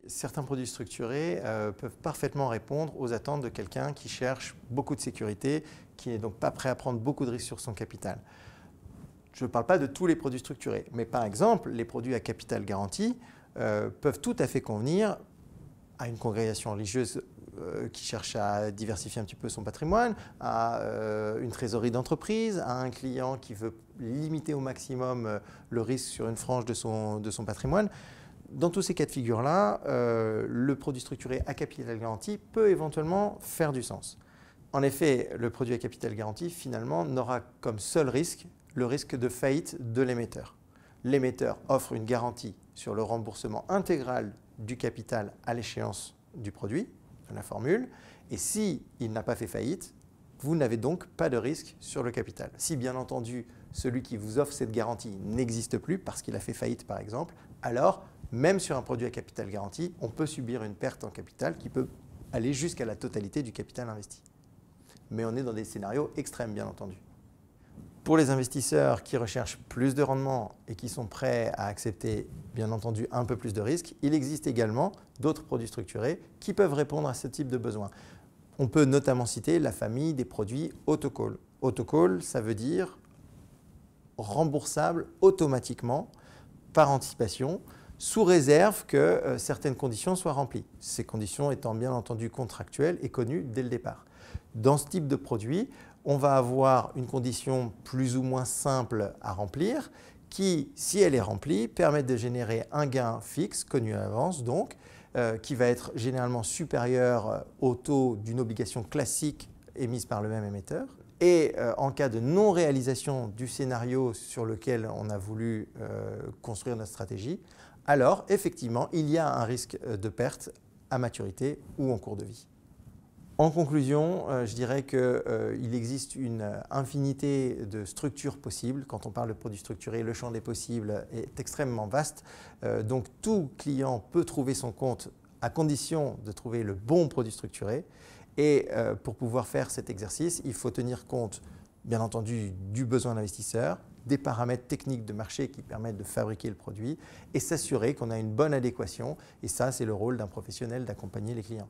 Certains produits structurés peuvent parfaitement répondre aux attentes de quelqu'un qui cherche beaucoup de sécurité, qui n'est donc pas prêt à prendre beaucoup de risques sur son capital. Je ne parle pas de tous les produits structurés, mais par exemple, les produits à capital garanti peuvent tout à fait convenir à une congrégation religieuse qui cherche à diversifier un petit peu son patrimoine, à une trésorerie d'entreprise, à un client qui veut limiter au maximum le risque sur une frange de son patrimoine. Dans tous ces cas de figure-là, le produit structuré à capital garanti peut éventuellement faire du sens. En effet, le produit à capital garanti, finalement, n'aura comme seul risque le risque de faillite de l'émetteur. L'émetteur offre une garantie sur le remboursement intégral du capital à l'échéance du produit, de la formule, et s'il n'a pas fait faillite, vous n'avez donc pas de risque sur le capital. Si bien entendu, celui qui vous offre cette garantie n'existe plus parce qu'il a fait faillite par exemple, alors même sur un produit à capital garanti, on peut subir une perte en capital qui peut aller jusqu'à la totalité du capital investi. Mais on est dans des scénarios extrêmes bien entendu. Pour les investisseurs qui recherchent plus de rendement et qui sont prêts à accepter bien entendu un peu plus de risques, il existe également d'autres produits structurés qui peuvent répondre à ce type de besoin. On peut notamment citer la famille des produits autocall. Autocall, ça veut dire remboursable automatiquement par anticipation, sous réserve que certaines conditions soient remplies. Ces conditions étant bien entendu contractuelles et connues dès le départ. Dans ce type de produit, on va avoir une condition plus ou moins simple à remplir qui, si elle est remplie, permet de générer un gain fixe, connu à l'avance donc, qui va être généralement supérieur au taux d'une obligation classique émise par le même émetteur. Et en cas de non-réalisation du scénario sur lequel on a voulu construire notre stratégie, alors effectivement, il y a un risque de perte à maturité ou en cours de vie. En conclusion, je dirais qu'il existe une infinité de structures possibles. Quand on parle de produits structurés, le champ des possibles est extrêmement vaste. Donc tout client peut trouver son compte à condition de trouver le bon produit structuré. Et pour pouvoir faire cet exercice, il faut tenir compte, bien entendu, du besoin d'investisseur, des paramètres techniques de marché qui permettent de fabriquer le produit et s'assurer qu'on a une bonne adéquation. Et ça, c'est le rôle d'un professionnel d'accompagner les clients.